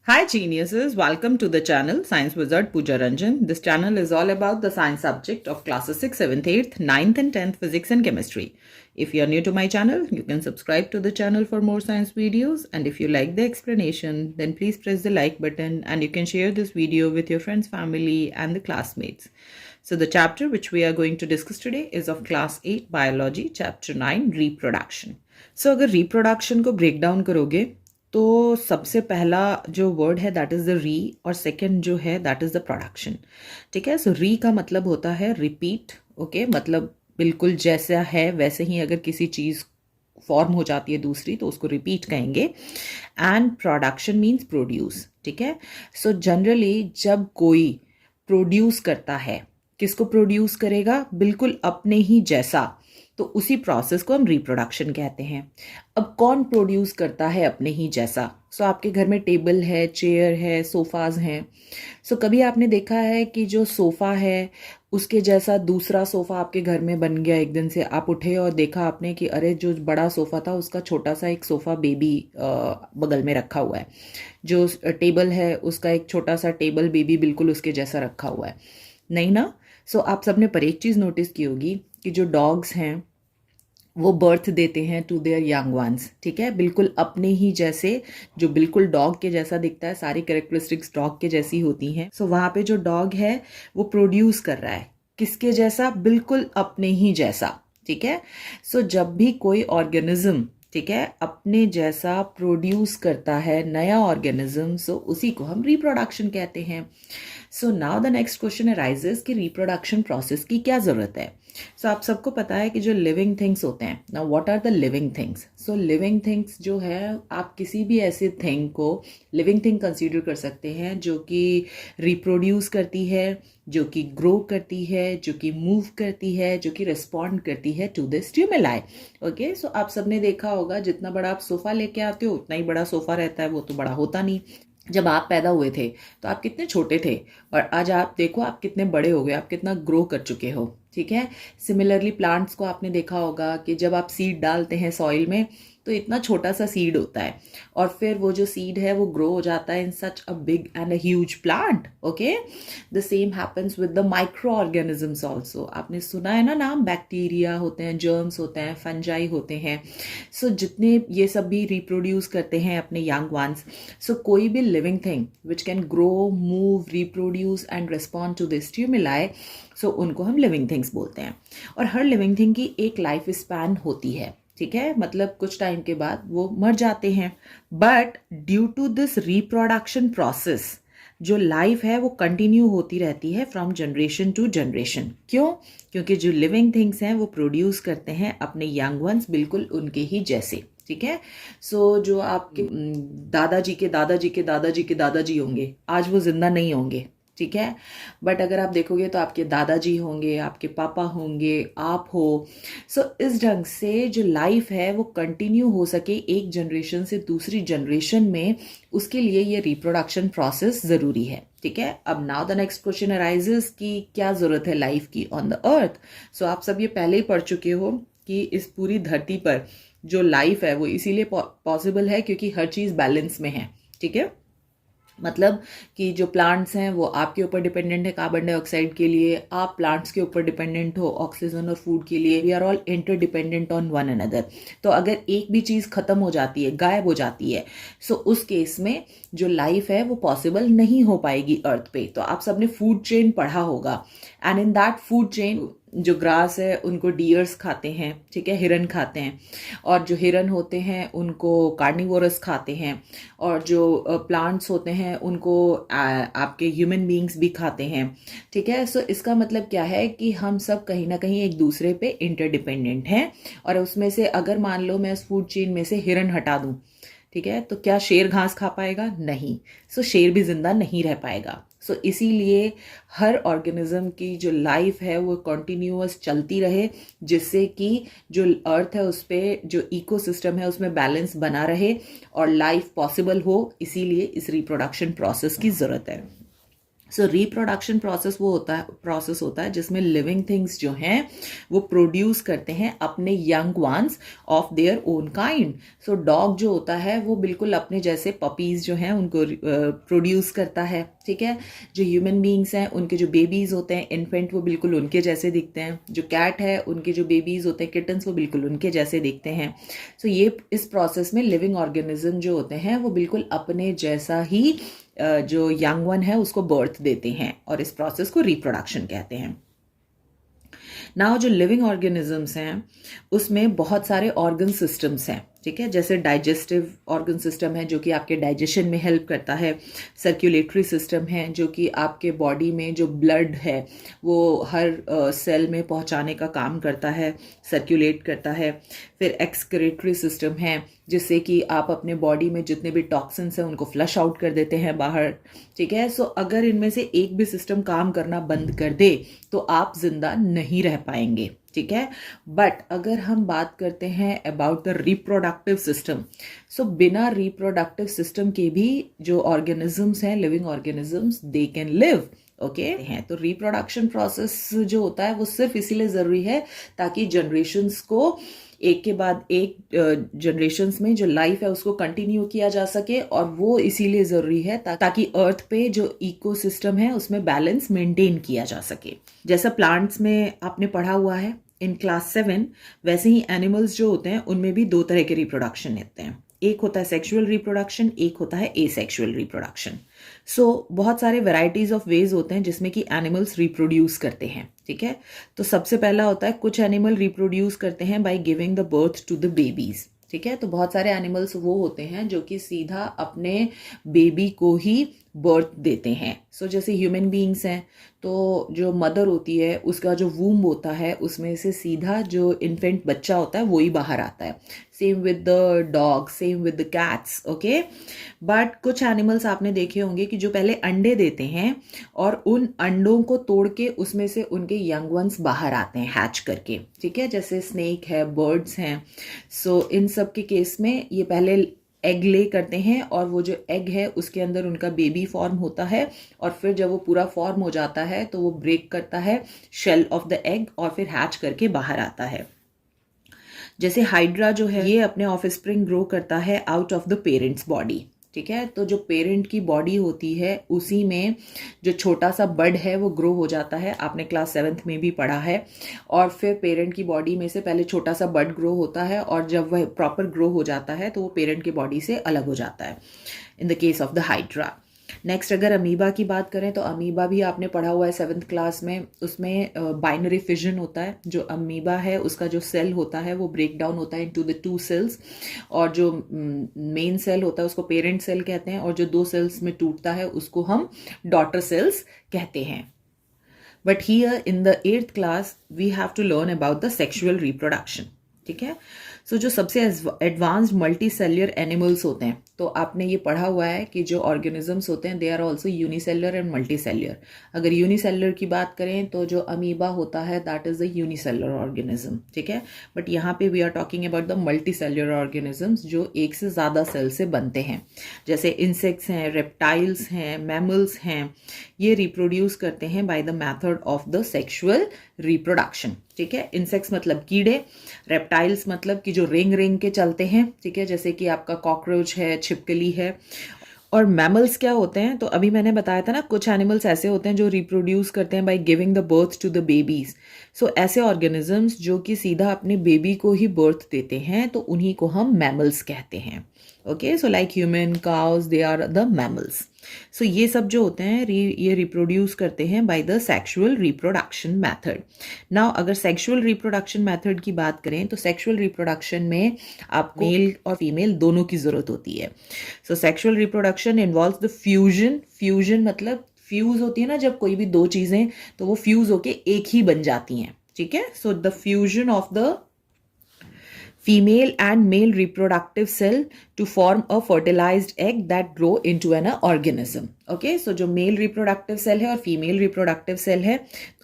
Hi geniuses, welcome to the channel Science Wizard Pooja Ranjan. This channel is all about the science subject of classes 6th, 7th, 8th, 9th and 10th physics and chemistry. If you are new to my channel, you can subscribe to the channel for more science videos, and if you like the explanation, then please press the like button and you can share this video with your friends, family and the classmates. So the chapter which we are going to discuss today is of class 8 biology, chapter 9 reproduction. So अगर reproduction को break down करोगे तो सबसे पहला जो word है that is the री और सेकंड जो है दैट इज़ द प्रोडक्शन. ठीक है. सो री का मतलब होता है रिपीट. ओके मतलब बिल्कुल जैसा है वैसे ही अगर किसी चीज़ फॉर्म हो जाती है दूसरी तो उसको रिपीट कहेंगे. And production means produce. ठीक है. सो जनरली जब कोई प्रोड्यूस करता है, किसको प्रोड्यूस करेगा? बिल्कुल अपने ही जैसा, तो उसी प्रोसेस को हम रिप्रोडक्शन कहते हैं. अब कौन प्रोड्यूस करता है अपने ही जैसा? सो आपके घर में टेबल है, चेयर है, सोफाज हैं. सो कभी आपने देखा है कि जो सोफ़ा है उसके जैसा दूसरा सोफ़ा आपके घर में बन गया? एक दिन से आप उठे और देखा आपने कि अरे जो बड़ा सोफ़ा था उसका छोटा सा एक सोफ़ा बेबी बगल में रखा हुआ है. जो टेबल है उसका एक छोटा सा टेबल बेबी बिल्कुल उसके जैसा रखा हुआ है. नहीं ना? सो आप सबने पर एक चीज़ नोटिस की होगी कि जो डॉग्स हैं वो बर्थ देते हैं टू देयर यंग वंस. ठीक है. बिल्कुल अपने ही जैसे, जो बिल्कुल डॉग के जैसा दिखता है, सारी कैरेक्टरिस्टिक्स डॉग के जैसी होती हैं. सो वहाँ पे जो डॉग है वो प्रोड्यूस कर रहा है किसके जैसा? बिल्कुल अपने ही जैसा. ठीक है. सो जब भी कोई ऑर्गेनिज्म, ठीक है, अपने जैसा प्रोड्यूस करता है नया ऑर्गेनिज्म, सो उसी को हम रिप्रोडक्शन कहते हैं. So now the next question arises कि रिप्रोडक्शन प्रोसेस की क्या ज़रूरत है. सो आप सबको पता है कि जो लिविंग थिंग्स होते हैं, now what are the living things? So living things जो है, आप किसी भी ऐसे थिंग को लिविंग थिंग कंसीडर कर सकते हैं जो कि रिप्रोड्यूस करती है, जो कि ग्रो करती है, जो कि मूव करती है, जो कि रिस्पॉन्ड करती है टू द स्टिमुलाई. ओके. सो आप सबने देखा होगा जितना बड़ा आप सोफ़ा लेके आते हो उतना ही बड़ा सोफ़ा रहता है, वो तो बड़ा होता नहीं. जब आप पैदा हुए थे तो आप कितने छोटे थे और आज आप देखो आप कितने बड़े हो गए, आप कितना ग्रो कर चुके हो. ठीक है. सिमिलरली प्लांट्स को आपने देखा होगा कि जब आप सीड डालते हैं सॉइल में तो इतना छोटा सा सीड होता है और फिर वो जो सीड है वो ग्रो हो जाता है in such a big and a huge plant. Okay. The same happens with the micro organisms also. आपने सुना है ना नाम, बैक्टीरिया होते हैं, जर्म्स होते हैं, फंजाई होते हैं. सो जितने ये सब भी रिप्रोड्यूस करते हैं अपने यंग वंस. सो कोई भी living thing which can grow, move, reproduce and respond to the stimuli, so उनको हम लिविंग थिंग्स बोलते हैं. और हर लिविंग थिंग की एक लाइफ स्पैन होती है. ठीक है. मतलब कुछ टाइम के बाद वो मर जाते हैं. But due to this reproduction process जो लाइफ है वो कंटिन्यू होती रहती है फ्रॉम जनरेशन टू जनरेशन. क्यों? क्योंकि जो लिविंग थिंग्स हैं वो प्रोड्यूस करते हैं अपने यंग वंस बिल्कुल उनके ही जैसे. ठीक है. सो जो आपके दादाजी के दादाजी के दादाजी के दादाजी होंगे, आज वो जिंदा नहीं होंगे. ठीक है. बट अगर आप देखोगे तो आपके दादाजी होंगे, आपके पापा होंगे, आप हो. सो इस ढंग से जो लाइफ है वो कंटिन्यू हो सके एक जनरेशन से दूसरी जनरेशन में, उसके लिए ये रिप्रोडक्शन प्रोसेस ज़रूरी है. ठीक है. अब now the next question arises कि क्या ज़रूरत है लाइफ की ऑन द अर्थ. सो आप सब ये पहले ही पढ़ चुके हो कि इस पूरी धरती पर जो लाइफ है वो इसीलिए पॉसिबल है क्योंकि हर चीज़ बैलेंस में है. ठीक है. मतलब कि जो प्लांट्स हैं वो आपके ऊपर डिपेंडेंट है कार्बन डाइऑक्साइड के लिए, आप प्लांट्स के ऊपर डिपेंडेंट हो ऑक्सीजन और फूड के लिए. We are all interdependent on one another. तो अगर एक भी चीज़ खत्म हो जाती है, गायब हो जाती है, सो उस केस में जो लाइफ है वो पॉसिबल नहीं हो पाएगी अर्थ पे. तो आप सबने फूड चेन पढ़ा होगा and in that food chain जो ग्रास है उनको डियर्स खाते हैं. ठीक है. हिरन खाते हैं और जो हिरन होते हैं उनको कार्निवोरस खाते हैं और जो प्लांट्स होते हैं उनको आपके ह्यूमन बीइंग्स भी खाते हैं. ठीक है. सो इसका मतलब क्या है कि हम सब कहीं ना कहीं एक दूसरे पे इंटरडिपेंडेंट हैं. और उसमें से अगर मान लो मैं उस फूड चेन में से हिरन हटा दूं, ठीक है, तो क्या शेर घास खा पाएगा? नहीं. सो शेर भी जिंदा नहीं रह पाएगा. सो इसीलिए हर ऑर्गेनिज्म की जो लाइफ है वो कंटिन्यूअस चलती रहे, जिससे कि जो अर्थ है उस पर जो इकोसिस्टम है उसमें बैलेंस बना रहे और लाइफ पॉसिबल हो. इसीलिए इस रिप्रोडक्शन प्रोसेस की ज़रूरत है. सो रिप्रोडक्शन प्रोसेस होता है जिसमें लिविंग थिंग्स जो हैं वो प्रोड्यूस करते हैं अपने young ones of their own kind. So dog जो होता है वो बिल्कुल अपने जैसे पपीज जो हैं उनको प्रोड्यूस करता है, ठीक है। जो ह्यूमन बींग्स हैं उनके जो बेबीज होते हैं इन्फेंट, वो बिल्कुल उनके जैसे दिखते हैं। जो कैट है उनके जो बेबीज होते हैं किटन्स, वो बिल्कुल उनके जैसे दिखते हैं। सो ये इस प्रोसेस में लिविंग ऑर्गेनिज्म जो होते हैं वो बिल्कुल अपने जैसा ही जो यंग वन है उसको बर्थ देते हैं, और इस प्रोसेस को रिप्रोडक्शन कहते हैं। नाउ जो लिविंग ऑर्गेनिजम्स हैं उसमें बहुत सारे ऑर्गन सिस्टम्स हैं, ठीक है। जैसे डाइजेस्टिव ऑर्गन सिस्टम है जो कि आपके डाइजेशन में हेल्प करता है। सर्कुलेटरी सिस्टम है जो कि आपके बॉडी में जो ब्लड है वो हर सेल में पहुंचाने का काम करता है, सर्कुलेट करता है। फिर एक्सक्रीटरी सिस्टम है जिससे कि आप अपने बॉडी में जितने भी टॉक्सिन्स हैं उनको फ्लश आउट कर देते हैं बाहर, ठीक है। सो अगर इनमें से एक भी सिस्टम काम करना बंद कर दे तो आप जिंदा नहीं रह पाएंगे, ठीक है। बट अगर हम बात करते हैं अबाउट द रिप्रोडक्टिव सिस्टम, सो बिना रिप्रोडक्टिव सिस्टम के भी जो ऑर्गेनिजम्स हैं, living organisms, they can live, okay हैं। तो रिप्रोडक्शन प्रोसेस जो होता है वो सिर्फ इसीलिए जरूरी है ताकि जनरेशन्स को एक के बाद एक जनरेशन्स में जो लाइफ है उसको कंटिन्यू किया जा सके, और वो इसीलिए ज़रूरी है ताकि अर्थ पे जो इकोसिस्टम है उसमें बैलेंस मेंटेन किया जा सके। जैसा प्लांट्स में आपने पढ़ा हुआ है इन क्लास 7, वैसे ही एनिमल्स जो होते हैं उनमें भी 2 तरह के रिप्रोडक्शन होते हैं। एक होता है सेक्सुअल रिप्रोडक्शन, एक होता है एसेक्सुअल रिप्रोडक्शन। सो बहुत सारे वेराइटीज ऑफ वेज होते हैं जिसमें कि एनिमल्स रिप्रोड्यूस करते हैं, ठीक है। तो सबसे पहला होता है कुछ एनिमल रिप्रोड्यूस करते हैं by giving the birth to the babies, ठीक है। तो बहुत सारे एनिमल्स वो होते हैं जो कि सीधा अपने बेबी को ही बर्थ देते हैं। सो जैसे ह्यूमन बीइंग्स हैं तो जो मदर होती है उसका जो वूम्ब होता है उसमें से सीधा जो इन्फेंट बच्चा होता है वो ही बाहर आता है। Same with the dog, same with the cats, okay. But कुछ एनिमल्स आपने देखे होंगे कि जो पहले अंडे देते हैं और उन अंडों को तोड़ के उसमें से उनके यंग वंस बाहर आते हैं हैच करके, ठीक है। जैसे स्नेक है, बर्ड्स हैं। सो इन सब के केस में ये पहले एग ले करते हैं और वो जो एग है उसके अंदर उनका बेबी फॉर्म होता है, और फिर जब वो पूरा फॉर्म हो जाता है तो वो ब्रेक करता है शेल ऑफ द एग और फिर हैच करके बाहर आता है। जैसे हाइड्रा जो है ये अपने ऑफस्प्रिंग ग्रो करता है out of the parents body, ठीक है। तो जो पेरेंट की बॉडी होती है उसी में जो छोटा सा बड है वो ग्रो हो जाता है, आपने क्लास 7th में भी पढ़ा है। और फिर पेरेंट की बॉडी में से पहले छोटा सा बड ग्रो होता है और जब वह प्रॉपर ग्रो हो जाता है तो वो पेरेंट की बॉडी से अलग हो जाता है in the case of the hydra. Next अगर अमीबा की बात करें तो अमीबा भी आपने पढ़ा हुआ है 7th क्लास में। उसमें बाइनरी फिजन होता है। जो अमीबा है उसका जो सेल होता है वो ब्रेक डाउन होता है इनटू द 2 सेल्स, और जो मेन सेल होता है उसको पेरेंट सेल कहते हैं, और जो 2 सेल्स में टूटता है उसको हम डॉटर सेल्स कहते हैं। But here in the 8th class we have to learn about the sexual reproduction, ठीक है। सो जो सबसे एडवांस्ड मल्टी सेल्युलर एनिमल्स होते हैं तो आपने ये पढ़ा हुआ है कि जो ऑर्गेनिजम्स होते हैं they are also unicellular and multicellular. अगर यूनिसेल्युलर की बात करें तो जो अमीबा होता है that is the unicellular organism, ठीक है। बट यहाँ पे we are talking about the multicellular organisms जो एक से ज़्यादा सेल से बनते हैं। जैसे इंसेक्ट्स हैं, रेप्टाइल्स हैं, मैमल्स हैं, ये रिप्रोड्यूस करते हैं by the method of the sexual reproduction, ठीक है। इंसेक्ट्स मतलब कीड़े, रेप्टाइल्स मतलब कि जो रेंग रेंग के चलते हैं, ठीक है, जैसे कि आपका कॉकरोच है, छिपकली है। और मैमल्स क्या होते हैं तो अभी मैंने बताया था ना कुछ एनिमल्स ऐसे होते हैं जो रिप्रोड्यूस करते हैं by giving the birth to the babies. So ऐसे ऑर्गेनिजम्स जो कि सीधा अपने बेबी को ही बर्थ देते हैं तो उन्हीं को हम मैमल्स कहते हैं, okay. So like human, cows, they are the mammals. So ये सब जो होते हैं ये रिप्रोड्यूस करते हैं by the sexual reproduction method. Now अगर सेक्सुअल रिप्रोडक्शन मेथड की बात करें तो सेक्सुअल रिप्रोडक्शन में आपको मेल और फीमेल दोनों की जरूरत होती है। सो sexual reproduction involves the fusion. Fusion मतलब फ्यूज होती है ना जब कोई भी 2 चीजें, तो वो फ्यूज होके एक ही बन जाती हैं, ठीक है। So the fusion of the female and male reproductive cell to form a fertilized egg that grow into an organism, okay। so जो male reproductive cell है और female reproductive cell है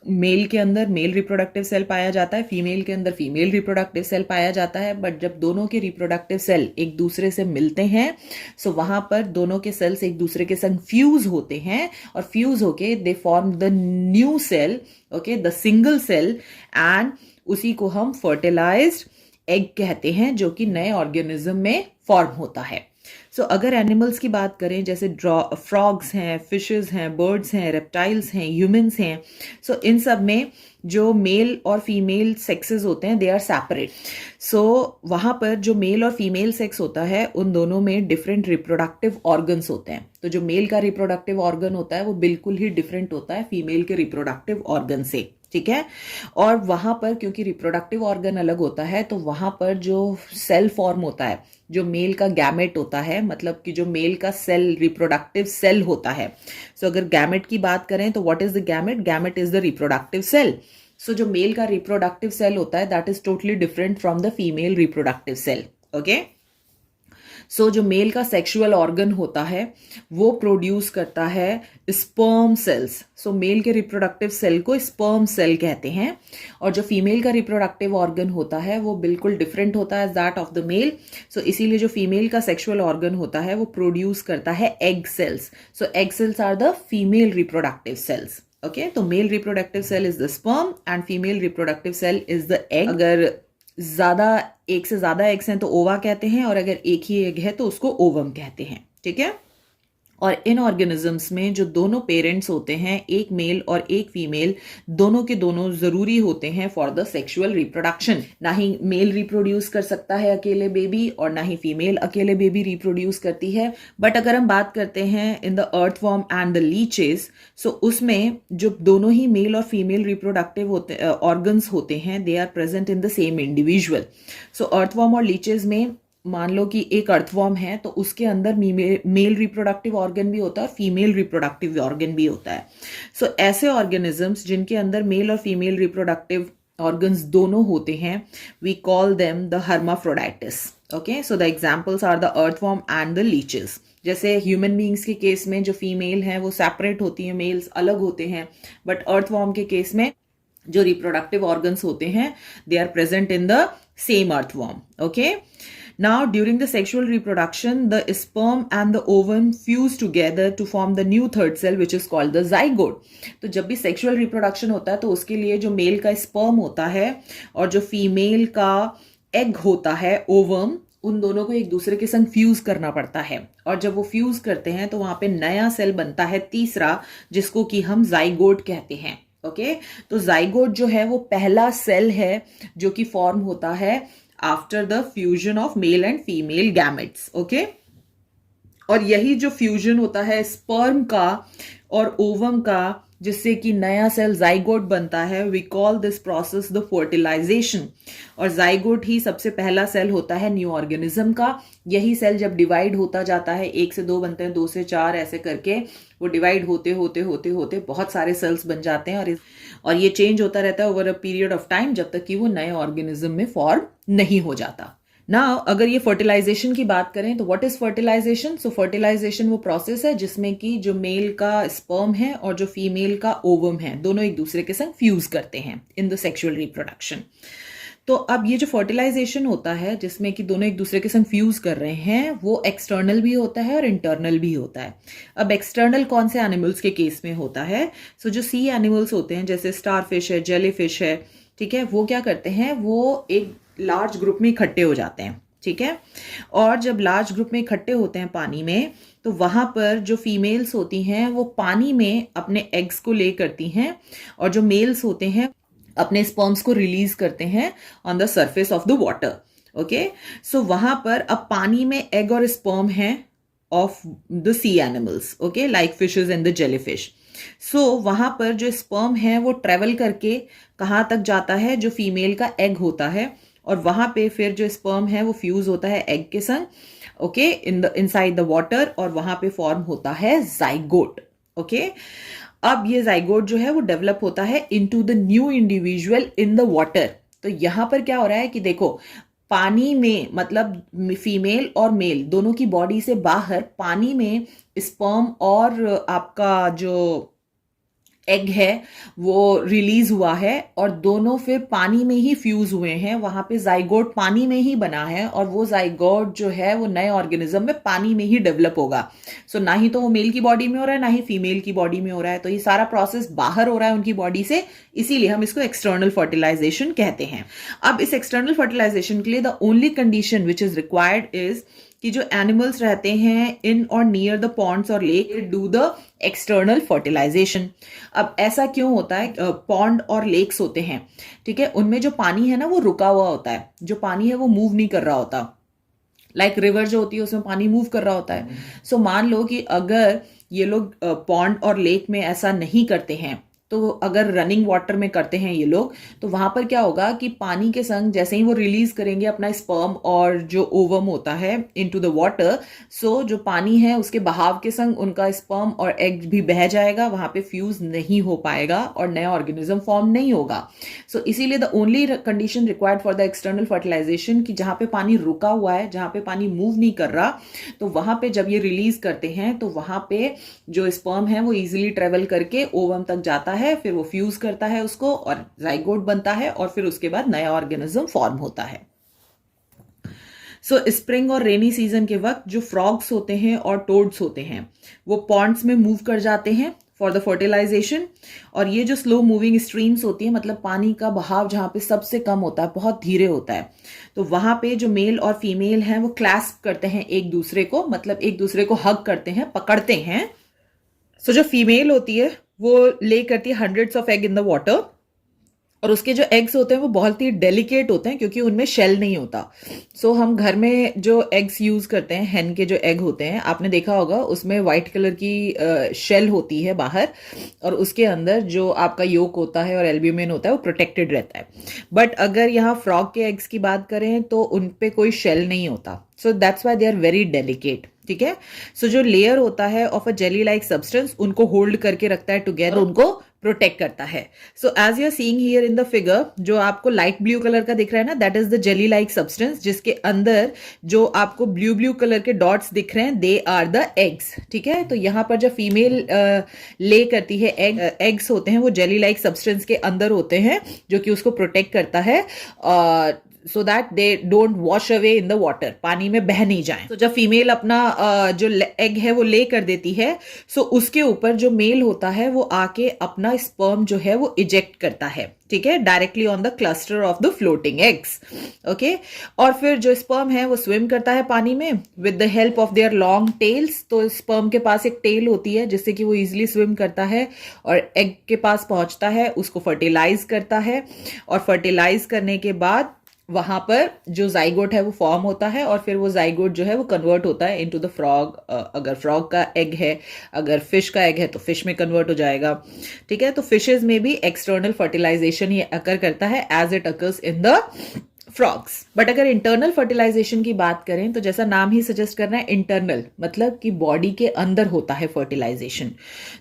मेल के अंदर मेल रिप्रोडक्टिव सेल पाया जाता है, female के अंदर फीमेल रिप्रोडक्टिव सेल पाया जाता है। बट जब दोनों के रिप्रोडक्टिव सेल एक दूसरे से मिलते हैं, सो वहां पर दोनों के सेल्स एक दूसरे के संग फ्यूज होते हैं, और फ्यूज होके they form the new cell, okay, the single cell, and उसी को हम फर्टिलाइज्ड एग कहते हैं, जो कि नए ऑर्गेनिज्म में फॉर्म होता है। सो अगर एनिमल्स की बात करें, जैसे फ्रॉग्स हैं, फिशेस हैं, बर्ड्स हैं, रेप्टाइल्स हैं, ह्यूमंस हैं, सो इन सब में जो मेल और फीमेल सेक्सेस होते हैं दे आर सेपरेट। सो वहाँ पर जो मेल और फीमेल सेक्स होता है उन दोनों में डिफरेंट रिप्रोडक्टिव ऑर्गन्स होते हैं। तो जो मेल का रिप्रोडक्टिव ऑर्गन होता है वो बिल्कुल ही डिफरेंट होता है फीमेल के रिप्रोडक्टिव ऑर्गन से, ठीक है। और वहां पर क्योंकि रिप्रोडक्टिव ऑर्गन अलग होता है, तो वहां पर जो सेल फॉर्म होता है, जो मेल का गैमेट होता है, मतलब कि जो मेल का सेल रिप्रोडक्टिव सेल होता है। सो अगर गैमेट की बात करें तो what is the gamete? Gamete is the reproductive cell. So जो मेल का रिप्रोडक्टिव सेल होता है that is totally different from the female reproductive cell, okay. So जो मेल का सेक्सुअल ऑर्गन होता है वो प्रोड्यूस करता है स्पर्म सेल्स। सो मेल के रिप्रोडक्टिव सेल को स्पर्म सेल कहते हैं, और जो फीमेल का रिप्रोडक्टिव ऑर्गन होता है वो बिल्कुल डिफरेंट होता है दैट ऑफ द मेल। सो इसीलिए जो फीमेल का सेक्सुअल ऑर्गन होता है वो प्रोड्यूस करता है egg cells. So egg cells are the female reproductive cells, okay. तो male reproductive cell is the sperm and female reproductive cell is the egg. अगर एक से ज्यादा एग्स हैं तो ओवा कहते हैं, और अगर एक ही एग है तो उसको ओवम कहते हैं, ठीक है। और इन ऑर्गेनिजम्स में जो दोनों पेरेंट्स होते हैं, एक मेल और एक फीमेल, दोनों के दोनों जरूरी होते हैं फॉर द सेक्सुअल रिप्रोडक्शन। ना ही मेल रिप्रोड्यूस कर सकता है अकेले बेबी, और ना ही फीमेल अकेले बेबी रिप्रोड्यूस करती है। बट अगर हम बात करते हैं in the earthworm and the leeches, so उसमें जो दोनों ही मेल और फीमेल रिप्रोडक्टिव होते ऑर्गन्स होते हैं, they are present in the same individual. So earthworm और लीचेस में मान लो कि एक अर्थवॉर्म है तो उसके अंदर मेल रिप्रोडक्टिव ऑर्गन भी होता है, फीमेल रिप्रोडक्टिव ऑर्गन भी होता है। सो ऐसे ऑर्गेनिजम्स जिनके अंदर मेल और फीमेल रिप्रोडक्टिव ऑर्गन्स दोनों होते हैं, we call them the hermaphrodites, okay. So the examples are the earthworm and the leeches. जैसे ह्यूमन बींग्स के केस में जो फीमेल हैं वो सेपरेट होती हैं, मेल्स अलग होते हैं, बट अर्थवॉर्म के केस में जो रिप्रोडक्टिव ऑर्गन्स होते हैं they are present in the same earthworm, okay. Now, during the sexual reproduction, the sperm and the ovum fuse together to form the new third cell, which is called the zygote. तो जब भी sexual reproduction होता है तो उसके लिए जो male का sperm होता है और जो फीमेल का egg होता है ovum, उन दोनों को एक दूसरे के संग फ्यूज करना पड़ता है। और जब वो फ्यूज करते हैं तो वहां पे नया सेल बनता है तीसरा, जिसको कि हम जाइगोट कहते हैं, ओके। तो जाइगोट जो है वो पहला सेल है जो कि फॉर्म होता है after the fusion of male and female gametes, okay. और यही जो फ्यूजन होता है स्पर्म का और ओवम का, जिससे कि नया सेल जाइगोट बनता है, we call this process the fertilisation. और जाइगोट ही सबसे पहला सेल होता है न्यू ऑर्गेनिज्म का। यही सेल जब डिवाइड होता जाता है, 1 से 2 बनते हैं, 2 से 4, ऐसे करके वो डिवाइड होते होते होते होते बहुत सारे सेल्स बन जाते हैं, और ये चेंज होता रहता है over a period of time जब तक कि वो नए ऑर्गेनिज्म में फॉर्म नहीं हो जाता। नाउ अगर ये फर्टिलाइजेशन की बात करें तो what is fertilisation? So fertilisation वो प्रोसेस है जिसमें कि जो मेल का स्पर्म है और जो फीमेल का ओवम है, दोनों एक दूसरे के संग फ्यूज करते हैं इन द सेक्सुअल रिप्रोडक्शन। तो अब ये जो फर्टिलाइजेशन होता है जिसमें कि दोनों एक दूसरे के संग फ्यूज कर रहे हैं, वो एक्सटर्नल भी होता है और इंटरनल भी होता है। अब एक्सटर्नल कौन से एनिमल्स के केस में होता है? सो जो सी एनिमल्स होते हैं जैसे स्टारफिश है, जेलीफिश है, ठीक है, वो क्या करते हैं, वो एक लार्ज ग्रुप में इकट्ठे हो जाते हैं, ठीक है। और जब लार्ज ग्रुप में इकट्ठे होते हैं पानी में, तो वहां पर जो फीमेल्स होती हैं वो पानी में अपने एग्स को ले करती हैं, और जो मेल्स होते हैं अपने स्पर्म्स को रिलीज करते हैं on the surface of the water, okay. So वहां पर अब पानी में एग और स्पर्म है of the sea animals, okay, like fishes and the jellyfish. So वहां पर जो स्पर्म है वो ट्रेवल करके कहाँ तक जाता है, जो फीमेल का एग होता है, और वहां पे फिर जो स्पर्म है वो फ्यूज होता है एग के संग, ओके, इनसाइड द वाटर, और वहां पे फॉर्म होता है जाइगोट, ओके। अब ये जाइगोट जो है वो डेवलप होता है into the new individual in the water. तो यहां पर क्या हो रहा है कि देखो, पानी में मतलब फीमेल और मेल दोनों की बॉडी से बाहर पानी में स्पर्म और आपका जो एग है वो रिलीज हुआ है और दोनों फिर पानी में ही फ्यूज हुए हैं, वहां पे जाइगोट पानी में ही बना है और वो जाइगोट जो है वो नए ऑर्गेनिज्म में पानी में ही डेवलप होगा। सो ना ही तो वो मेल की बॉडी में हो रहा है ना ही फीमेल की बॉडी में हो रहा है, तो ये सारा प्रोसेस बाहर हो रहा है उनकी बॉडी से, इसीलिए हम इसको एक्सटर्नल फर्टिलाइजेशन कहते हैं। अब इस एक्सटर्नल फर्टिलाइजेशन के लिए the only condition which is required is कि जो एनिमल्स रहते हैं इन और नियर द पॉन्ड्स और lake do the external fertilisation. अब ऐसा क्यों होता है? पॉन्ड और लेक्स होते हैं, ठीक है, उनमें जो पानी है ना वो रुका हुआ होता है, जो पानी है वो मूव नहीं कर रहा होता। लाइक रिवर जो होती है उसमें पानी मूव कर रहा होता है। सो मान लो कि अगर ये लोग पॉन्ड और लेक में ऐसा नहीं करते हैं, तो अगर रनिंग वाटर में करते हैं ये लोग, तो वहां पर क्या होगा कि पानी के संग जैसे ही वो रिलीज करेंगे अपना स्पर्म और जो ओवम होता है इनटू द वाटर, सो जो पानी है उसके बहाव के संग उनका स्पर्म और एग भी बह जाएगा, वहां पे फ्यूज नहीं हो पाएगा और नया ऑर्गेनिज्म फॉर्म नहीं होगा। सो इसीलिए the only condition required for the external fertilisation कि जहां पे पानी रुका हुआ है, जहां पे पानी मूव नहीं कर रहा, तो वहां पे जब ये रिलीज करते हैं तो वहां पे जो स्पर्म है वो इजिली ट्रेवल करके ओवम तक जाता है, फिर वो फ्यूज करता है उसको और जाइगोट बनता है और फिर उसके बाद नया ऑर्गेनिज्म फॉर्म होता है। सो स्प्रिंग और रेनी सीजन के वक्त जो फ्रॉग्स होते हैं और टोड्स होते हैं वो पॉन्ड्स में मूव कर जाते हैं फॉर द फर्टिलाइजेशन, और ये जो स्लो मूविंग स्ट्रीम्स होती है, मतलब पानी का बहाव जहां पे सबसे कम होता है, बहुत धीरे होता है, तो वहां पे जो मेल और फीमेल हैं वो क्लैस्प करते हैं एक दूसरे को, मतलब एक दूसरे को हग करते हैं, पकड़ते हैं। सो जो फीमेल होती है वो ले करती है hundreds of egg in the water, और उसके जो एग्स होते हैं वो बहुत ही डेलिकेट होते हैं क्योंकि उनमें शेल नहीं होता। सो हम घर में जो एग्स यूज करते हैं, हेन के जो एग होते हैं, आपने देखा होगा उसमें व्हाइट कलर की शेल होती है बाहर, और उसके अंदर जो आपका योक होता है और एल्ब्यूमिन होता है वो प्रोटेक्टेड रहता है। बट अगर यहाँ फ्रॉग के एग्स की बात करें तो उन पे कोई शेल नहीं होता, so that's why they are very delicate, ठीक है। सो जो लेयर होता है of a jelly like substance उनको होल्ड करके रखता है टुगेदर, उनको प्रोटेक्ट करता है। So as you are seeing here in the figure, जो आपको लाइट ब्लू कलर का दिख रहा है ना, that is the jelly like substance, जिसके अंदर जो आपको ब्लू ब्लू कलर के डॉट्स दिख रहे हैं, दे आर द एग्स, ठीक है। तो यहाँ पर जो फीमेल ले करती है एग्स होते हैं वो जेली लाइक सब्सटेंस के अंदर होते हैं, जो कि उसको प्रोटेक्ट करता है so that they don't wash away in the water, पानी में बह नहीं जाए। तो जब फीमेल अपना जो एग है वो ले कर देती है, सो उसके ऊपर जो मेल होता है वो आके अपना स्पर्म जो है वो इजेक्ट करता है, ठीक है, directly on the cluster of the floating eggs, okay. और फिर जो स्पर्म है वो स्विम करता है पानी में with the help of their long tails. तो स्पर्म के पास एक टेल होती है जिससे कि वो इजिली स्विम करता है और एग के पास पहुंचता है, उसको फर्टिलाइज करता है, और फर्टिलाइज करने के बाद वहां पर जो जाइगोट है वो फॉर्म होता है, और फिर वो जाइगोट जो है वो कन्वर्ट होता है इनटू द फ्रॉग। अगर फ्रॉग का एग है, अगर फिश का एग है तो फिश में कन्वर्ट हो जाएगा, ठीक है। तो फिशेज में भी एक्सटर्नल फर्टिलाइजेशन ये अकर करता है as it occurs in the frogs. But अगर इंटरनल फर्टिलाइजेशन की बात करें तो जैसा नाम ही सजेस्ट कर रहा है इंटरनल, मतलब कि बॉडी के अंदर होता है फर्टिलाइजेशन।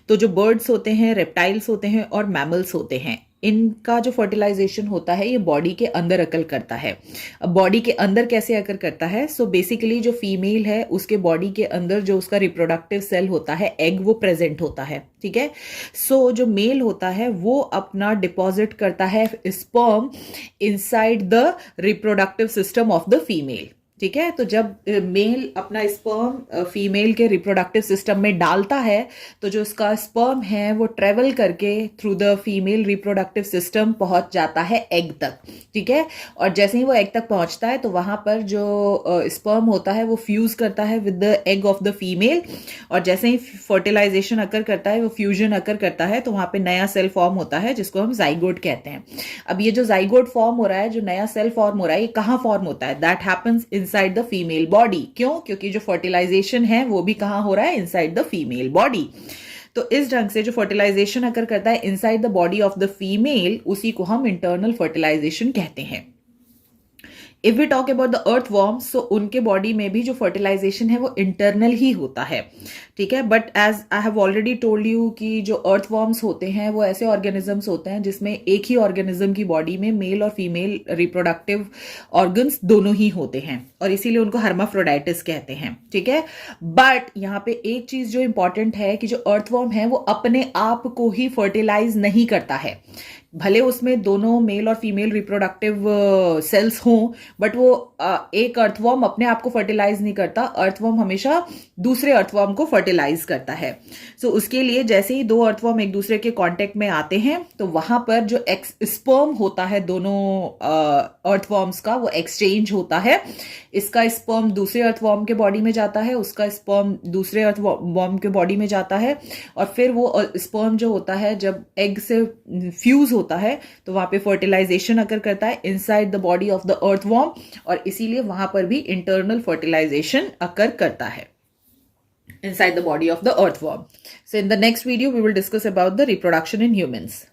तो जो बर्ड्स होते हैं, रेप्टाइल्स होते हैं और मैमल्स होते हैं, इनका जो फर्टिलाइजेशन होता है ये बॉडी के अंदर अकल करता है। अब बॉडी के अंदर कैसे अकर करता है? सो बेसिकली जो फीमेल है उसके बॉडी के अंदर जो उसका रिप्रोडक्टिव सेल होता है, एग, वो प्रेजेंट होता है, ठीक है। सो जो मेल होता है वो अपना डिपॉजिट करता है sperm inside the reproductive system of the female, ठीक है। तो जब मेल अपना स्पर्म फीमेल के रिप्रोडक्टिव सिस्टम में डालता है तो जो उसका स्पर्म है वो ट्रेवल करके through the female reproductive system पहुंच जाता है एग तक, ठीक है। और जैसे ही वो एग तक पहुंचता है तो वहां पर जो स्पर्म होता है वो फ्यूज करता है with the egg of the female, और जैसे ही फर्टिलाइजेशन अकर करता है, वो फ्यूजन अकर करता है, तो वहां पे नया सेल फॉर्म होता है जिसको हम जाइगोट कहते हैं। अब ये जो जाइगोट फॉर्म हो रहा है, जो नया सेल फॉर्म हो रहा है, ये कहाँ फॉर्म होता है? That happens inside the female body. क्यों? क्योंकि जो फर्टिलाइजेशन है वो भी कहां हो रहा है? Inside the female body. तो इस ढंग से जो फर्टिलाइजेशन अकर करता है inside the body of the female, उसी को हम इंटरनल फर्टिलाइजेशन कहते हैं। If we talk about the earthworms, तो उनके बॉडी में भी जो फर्टिलाइजेशन है वो इंटरनल ही होता है, ठीक है। But as I have already told you कि जो अर्थवॉर्म्स होते हैं वो ऐसे ऑर्गेनिजम्स होते हैं जिसमें एक ही ऑर्गेनिज्म की बॉडी में मेल और फीमेल रिप्रोडक्टिव ऑर्गन्स दोनों ही होते हैं, और इसीलिए उनको हर्माफ्रोडाइटिस कहते हैं, ठीक है। बट यहाँ पे एक चीज जो इंपॉर्टेंट है कि जो अर्थवॉर्म है वो अपने आप को ही फर्टिलाइज नहीं करता है, भले उसमें दोनों मेल और फीमेल रिप्रोडक्टिव सेल्स हों, बट वो एक अर्थवॉर्म अपने आप को फर्टिलाइज नहीं करता, अर्थवॉर्म हमेशा दूसरे अर्थवॉर्म को फर्टिलाइज करता है। सो उसके लिए जैसे ही दो अर्थवॉर्म एक दूसरे के कांटेक्ट में आते हैं तो वहां पर जो स्पर्म होता है दोनों अर्थवॉर्म्स का वो एक्सचेंज होता है। इसका स्पर्म दूसरे अर्थवॉर्म के बॉडी में जाता है, उसका स्पर्म दूसरे अर्थवॉर्म के बॉडी में जाता है, और फिर वो स्पर्म जो होता है जब एग से फ्यूज होता है तो वहां पे फर्टिलाइजेशन अकर करता है inside the body of the earthworm, और इसीलिए वहां पर भी इंटरनल फर्टिलाइजेशन अकर करता है inside the body of the earthworm. So in the next video we will discuss about the reproduction in humans.